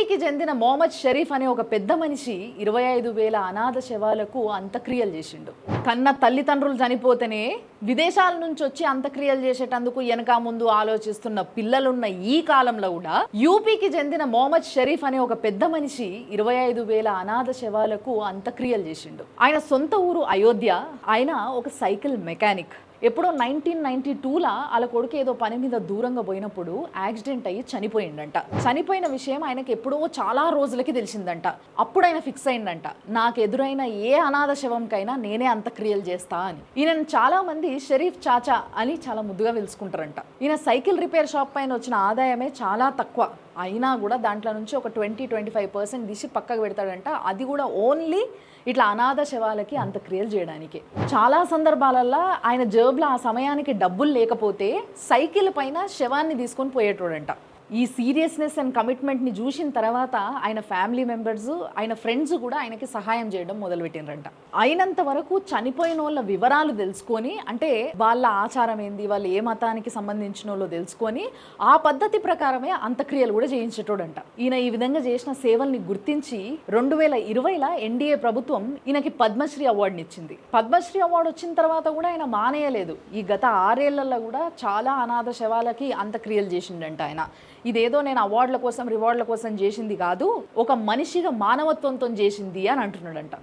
యూపీకి చెందిన మొహమ్మద్ షరీఫ్ అనే ఒక పెద్ద మనిషి 25,000 అనాథ శవాలకు అంత్యక్రియలు చేసిండు. కన్న తల్లిదండ్రులు చనిపోతేనే విదేశాల నుంచి వచ్చి అంత్యక్రియలు చేసేటందుకు వెనక ముందు ఆలోచిస్తున్న పిల్లలున్న ఈ కాలంలో కూడా యూపీకి చెందిన మొహమ్మద్ షరీఫ్ అనే ఒక పెద్ద మనిషి 25,000 అనాథ శవాలకు అంత్యక్రియలు చేసిండు. ఆయన సొంత ఊరు అయోధ్య. ఆయన ఒక సైకిల్ మెకానిక్. ఎప్పుడో 1992లా వాళ్ళ కొడుకు ఏదో పని మీద దూరంగా పోయినప్పుడు యాక్సిడెంట్ అయ్యి చనిపోయిందంట. చనిపోయిన విషయం ఆయనకి ఎప్పుడో చాలా రోజులకి తెలిసిందంట. అప్పుడు ఆయన ఫిక్స్ అయిందంట, నాకు ఎదురైన ఏ అనాథ శవంకైనా నేనే అంత్యక్రియలు చేస్తా అని. ఈయన చాలా మంది షరీఫ్ చాచా అని చాలా ముద్దుగా పిలుచుకుంటారంట. ఈయన సైకిల్ రిపేర్ షాప్ పైన వచ్చిన ఆదాయమే చాలా తక్కువ. అయినా కూడా దాంట్లో నుంచి ఒక 20-25% తీసి పక్కకు పెడతాడంట. అది కూడా ఓన్లీ ఇట్లా అనాథ శవాలకి అంత్యక్రియలు చేయడానికి. చాలా సందర్భాలల్లో ఆయన జేబులో ఆ సమయానికి డబ్బులు లేకపోతే సైకిల్ పైన శవాన్ని తీసుకొని పోయేటోడంట. ఈ సీరియస్నెస్ అండ్ కమిట్మెంట్ని చూసిన తర్వాత ఆయన ఫ్యామిలీ మెంబర్స్, ఆయన ఫ్రెండ్స్ కూడా ఆయనకి సహాయం చేయడం మొదలుపెట్టినరంట. అయినంత వరకు చనిపోయిన వాళ్ళ వివరాలు తెలుసుకొని, అంటే వాళ్ళ ఆచారం ఏంది, వాళ్ళు ఏ మతానికి సంబంధించిన వాళ్ళో తెలుసుకొని ఆ పద్ధతి ప్రకారమే అంత్యక్రియలు కూడా చేయించేటోడంట. ఈయన ఈ విధంగా చేసిన సేవల్ని గుర్తించి 2020లా ఎన్డీఏ ప్రభుత్వం ఈయనకి పద్మశ్రీ అవార్డుని ఇచ్చింది. పద్మశ్రీ అవార్డు వచ్చిన తర్వాత కూడా ఆయన మానేయలేదు. ఈ గత 6 ఏళ్లలో కూడా చాలా అనాథ శవాలకి అంత్యక్రియలు చేసిండంట ఆయన. ఇదేదో నేను అవార్డుల కోసం రివార్డుల కోసం చేసింది కాదు, ఒక మనిషిగా మానవత్వంతో చేసింది అని అంటున్నాడంట.